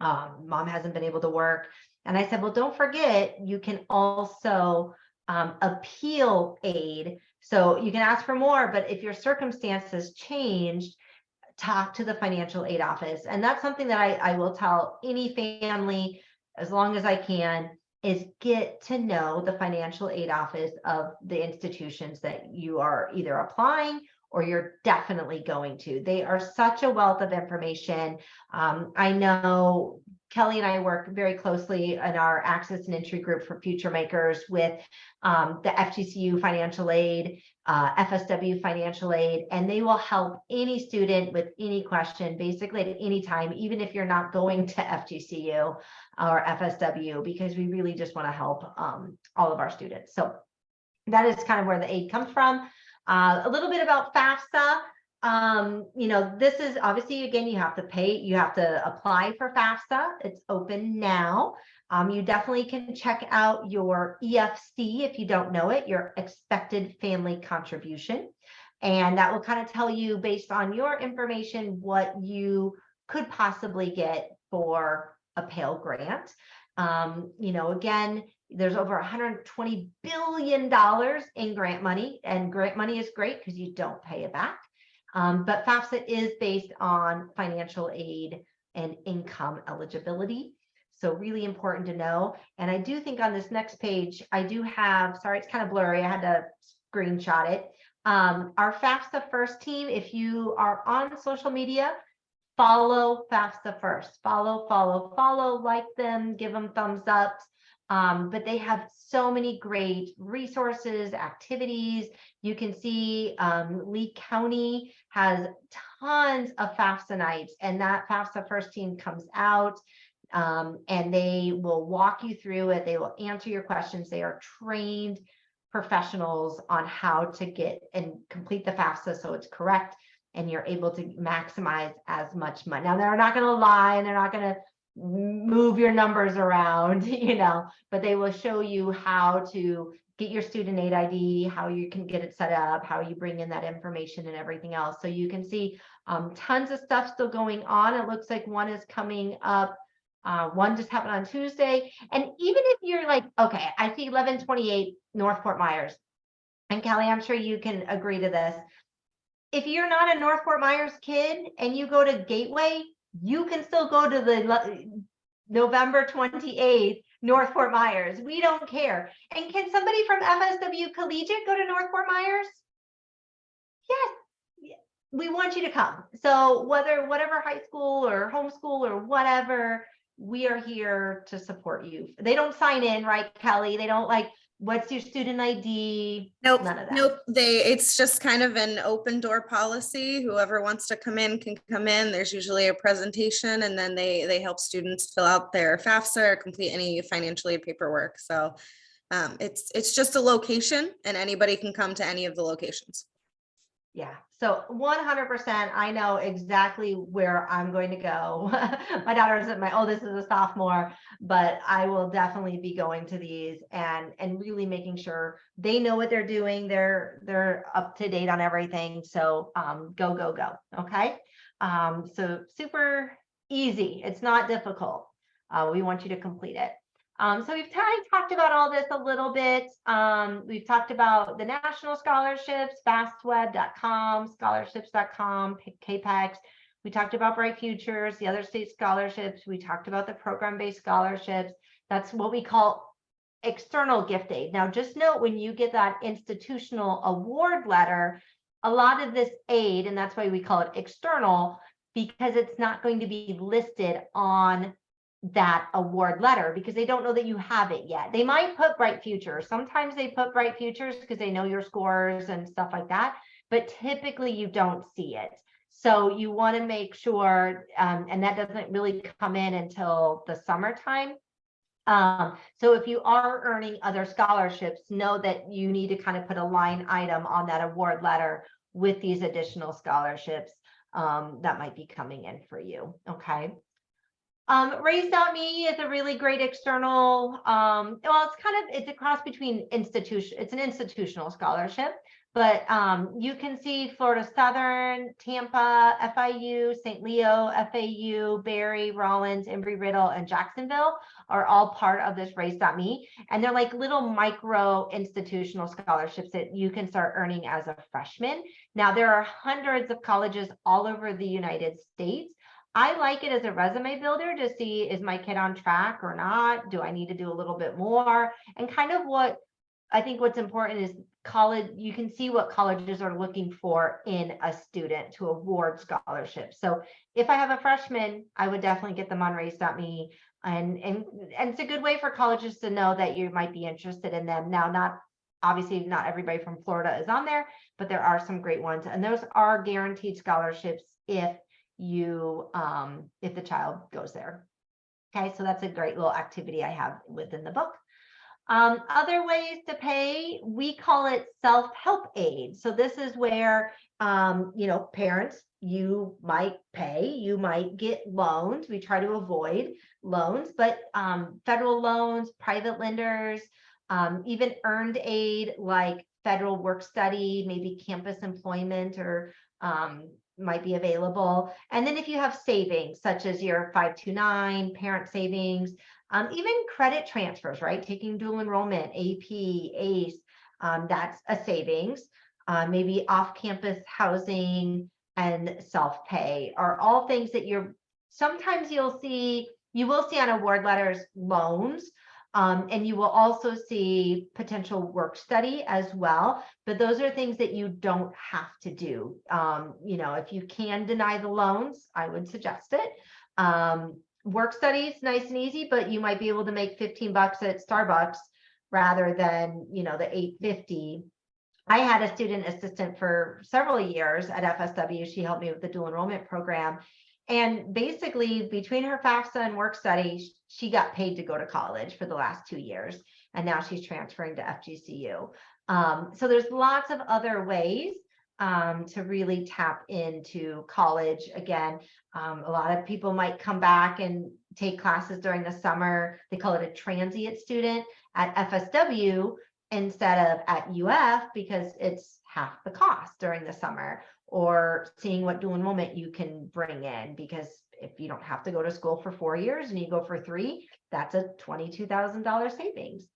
mom hasn't been able to work. And I said, well, don't forget, you can also appeal aid. So you can ask for more, but if your circumstances changed, talk to the financial aid office. And that's something that I will tell any family as long as I can, is get to know the financial aid office of the institutions that you are either applying or you're definitely going to. They are such a wealth of information. I know Kelly and I work very closely in our access and entry group for Future Makers with the FGCU financial aid, FSW financial aid, and they will help any student with any question, basically at any time, even if you're not going to FGCU or FSW, because we really just want to help all of our students. So that is kind of where the aid comes from. A little bit about FAFSA. This is obviously, again, you have to pay, you have to apply for FAFSA. It's open now. You definitely can check out your EFC if you don't know it, your expected family contribution. And that will kind of tell you, based on your information, what you could possibly get for a Pell Grant. Again, there's over $120 billion in grant money, and grant money is great because you don't pay it back. But FAFSA is based on financial aid and income eligibility. So really important to know. And I do think on this next page, I do have, sorry, it's kind of blurry. I had to screenshot it. Our FAFSA First team, if you are on social media, follow FAFSA First. Follow, like them, give them thumbs up. But they have so many great resources, activities. You can see Lee County has tons of FAFSA nights, and that FAFSA First team comes out and they will walk you through it. They will answer your questions. They are trained professionals on how to get and complete the FAFSA so it's correct and you're able to maximize as much money. Now, they're not going to lie and they're not going to move your numbers around, but they will show you how to get your student aid ID, how you can get it set up, how you bring in that information and everything else. So you can see tons of stuff still going on. It looks like one is coming up. One just happened on Tuesday. And even if you're like, okay, I see 1128 North Fort Myers. And Kelly, I'm sure you can agree to this. If you're not a North Fort Myers kid and you go to Gateway, you can still go to the November 28th North Fort Myers. We don't care. And can somebody from FSW Collegiate go to North Fort Myers? Yes, we want you to come. So whatever high school or homeschool or whatever, we are here to support you. They don't sign in, right, Kelly? They don't like, what's your student ID? Nope, None of that. nope. It's just kind of an open door policy. Whoever wants to come in can come in. There's usually a presentation, and then they help students fill out their FAFSA or complete any financial aid paperwork. So it's just a location, and anybody can come to any of the locations. Yeah, so 100%, I know exactly where I'm going to go. My oldest is a sophomore, but I will definitely be going to these and really making sure they know what they're doing. They're up to date on everything. So go. Okay. So super easy. It's not difficult. We want you to complete it. So we've talked about all this a little bit. We've talked about the national scholarships, fastweb.com, scholarships.com, KPEX. We talked about Bright Futures, the other state scholarships. We talked about the program-based scholarships. That's what we call external gift aid. Now, just note when you get that institutional award letter, a lot of this aid, and that's why we call it external, because it's not going to be listed on that award letter because they don't know that you have it yet. They might put Bright Futures. Sometimes they put Bright Futures because they know your scores and stuff like that, but typically you don't see it. So you want to make sure, and that doesn't really come in until the summertime. So if you are earning other scholarships, know that you need to kind of put a line item on that award letter with these additional scholarships that might be coming in for you. Okay. Raise.me is a really great external, well, it's a cross between it's an institutional scholarship, but you can see Florida Southern, Tampa, FIU, St. Leo, FAU, Barry, Rollins, Embry-Riddle, and Jacksonville are all part of this Raise.me. And they're like little micro institutional scholarships that you can start earning as a freshman. Now, there are hundreds of colleges all over the United States. I like it as a resume builder to see, is my kid on track or not? Do I need to do a little bit more? And kind of what I think what's important is college, you can see what colleges are looking for in a student to award scholarships. So if I have a freshman, I would definitely get them on Raise.me. And it's a good way for colleges to know that you might be interested in them. Now, obviously not everybody from Florida is on there, but there are some great ones. And those are guaranteed scholarships if the child goes there. Okay, so that's a great little activity I have within the book. Other ways to pay, we call it self-help aid. So this is where, parents, you might pay, you might get loans. We try to avoid loans, but federal loans, private lenders, even earned aid like federal work study, maybe campus employment or might be available. And then if you have savings, such as your 529, parent savings, even credit transfers, right? Taking dual enrollment, AP, ACE, that's a savings. Maybe off-campus housing and self-pay are all things that sometimes you will see on award letters loans. And you will also see potential work study as well, but those are things that you don't have to do. If you can deny the loans, I would suggest it. Work study is nice and easy, but you might be able to make $15 at Starbucks rather than, the $8.50. I had a student assistant for several years at FSW. She helped me with the dual enrollment program. And basically between her FAFSA and work study, she got paid to go to college for the last 2 years. And now she's transferring to FGCU. So there's lots of other ways to really tap into college. Again, a lot of people might come back and take classes during the summer. They call it a transient student at FSW instead of at UF because it's half the cost during the summer, or seeing what dual enrollment you can bring in, because if you don't have to go to school for 4 years and you go for 3, that's a $22,000 savings.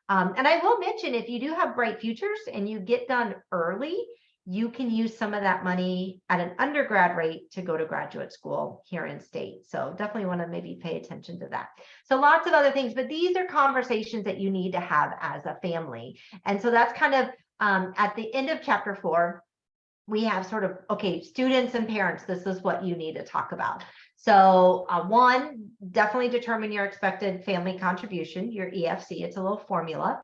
And I will mention, if you do have Bright Futures and you get done early, you can use some of that money at an undergrad rate to go to graduate school here in state. So definitely want to maybe pay attention to that. So lots of other things, but these are conversations that you need to have as a family. And so that's kind of at the end of chapter 4, we have sort of, okay, students and parents, this is what you need to talk about. So one, definitely determine your expected family contribution, your EFC. It's a little formula.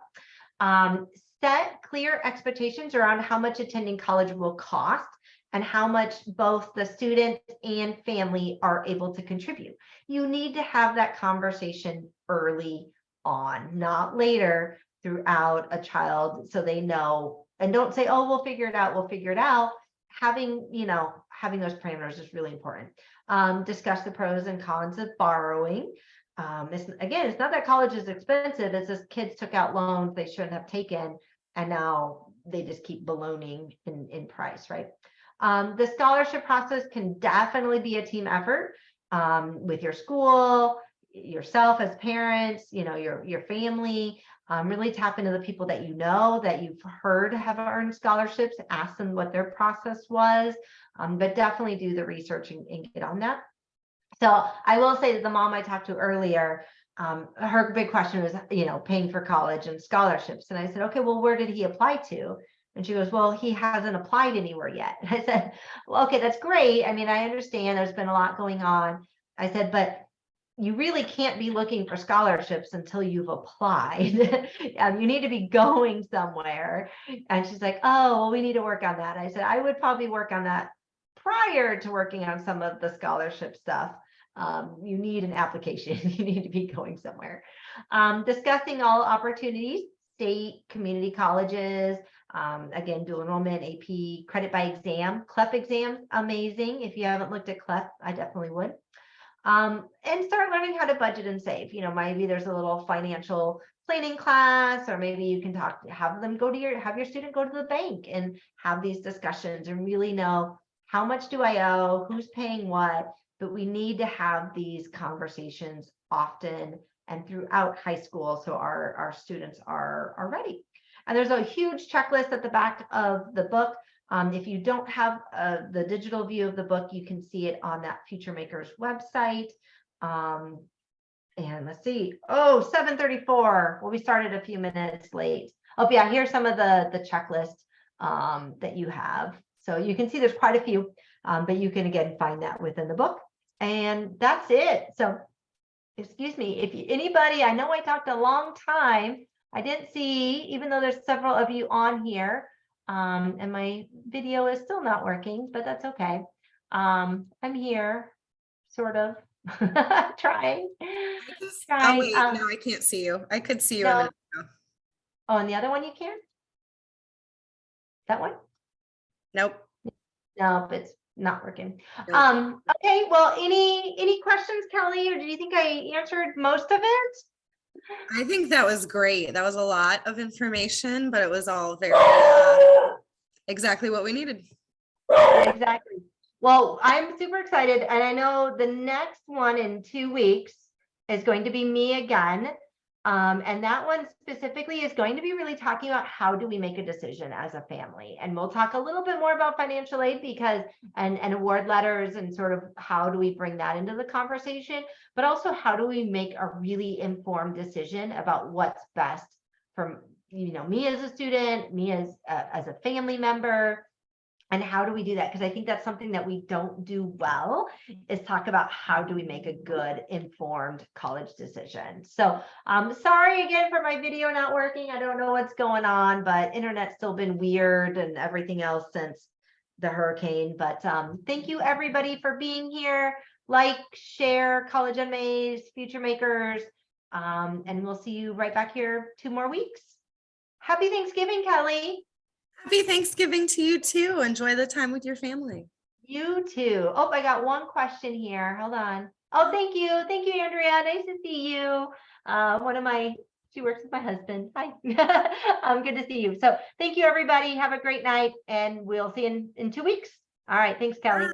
Set clear expectations around how much attending college will cost and how much both the student and family are able to contribute. You need to have that conversation early on, not later throughout a child, so they know, and don't say, oh, we'll figure it out, we'll figure it out. Having those parameters is really important. Discuss the pros and cons of borrowing. It's not that college is expensive, it's just kids took out loans they shouldn't have taken, and now they just keep ballooning in price, right? The scholarship process can definitely be a team effort with your school, yourself as parents, your family. Really tap into the people that that you've heard have earned scholarships, ask them what their process was, but definitely do the research and get on that. So I will say that the mom I talked to earlier, her big question was, paying for college and scholarships. And I said, okay, well, where did he apply to? And she goes, well, he hasn't applied anywhere yet. And I said, well, okay, that's great. I mean, I understand there's been a lot going on. I said, but you really can't be looking for scholarships until you've applied. You need to be going somewhere. And she's like, oh, well, we need to work on that. I said, I would probably work on that prior to working on some of the scholarship stuff. You need an application. You need to be going somewhere. Discussing all opportunities, state, community colleges, again, dual enrollment, AP, credit by exam, CLEP exams, amazing. If you haven't looked at CLEP, I definitely would. And start learning how to budget and save. Maybe there's a little financial planning class, or maybe you can have your student go to the bank and have these discussions and really know, how much do I owe, who's paying what. But we need to have these conversations often and throughout high school, so our students are ready. And there's a huge checklist at the back of the book. If you don't have the digital view of the book, you can see it on that Future Makers website. And let's see, 7:34. Well, we started a few minutes late. Oh yeah, here's some of the checklist that you have. So you can see there's quite a few, but you can again find that within the book. And that's it. So excuse me, if anybody, I know I talked a long time. I didn't see, even though there's several of you on here, and my video is still not working, but that's okay. I'm here, sort of trying. Oh wait, no, I can't see you. I could see you a minute ago. Oh, and the other one you can? That one? Nope. Nope, it's not working. Nope. Okay, well, any questions, Kelly, or do you think I answered most of it? I think that was great. That was a lot of information, but it was all very exactly what we needed. Exactly. Well, I'm super excited, and I know the next one in 2 weeks is going to be me again. And that one specifically is going to be really talking about how do we make a decision as a family. And we'll talk a little bit more about financial aid and award letters, and sort of how do we bring that into the conversation, but also how do we make a really informed decision about what's best for me as a student, me as a family member. And how do we do that? Because I think that's something that we don't do well, is talk about how do we make a good informed college decision. So sorry again for my video not working. I don't know what's going on, but internet's still been weird and everything else since the hurricane. But thank you everybody for being here. Like, share, College Unmazed, Future Makers, and we'll see you right back here 2 more weeks. Happy Thanksgiving, Kelly. Happy Thanksgiving to you too. Enjoy the time with your family. You too. Oh, I got one question here. Hold on. Oh, thank you. Thank you, Andrea. Nice to see you. She works with my husband. Hi. Good to see you. So thank you, everybody. Have a great night, and we'll see you in 2 weeks. All right. Thanks, Kelly.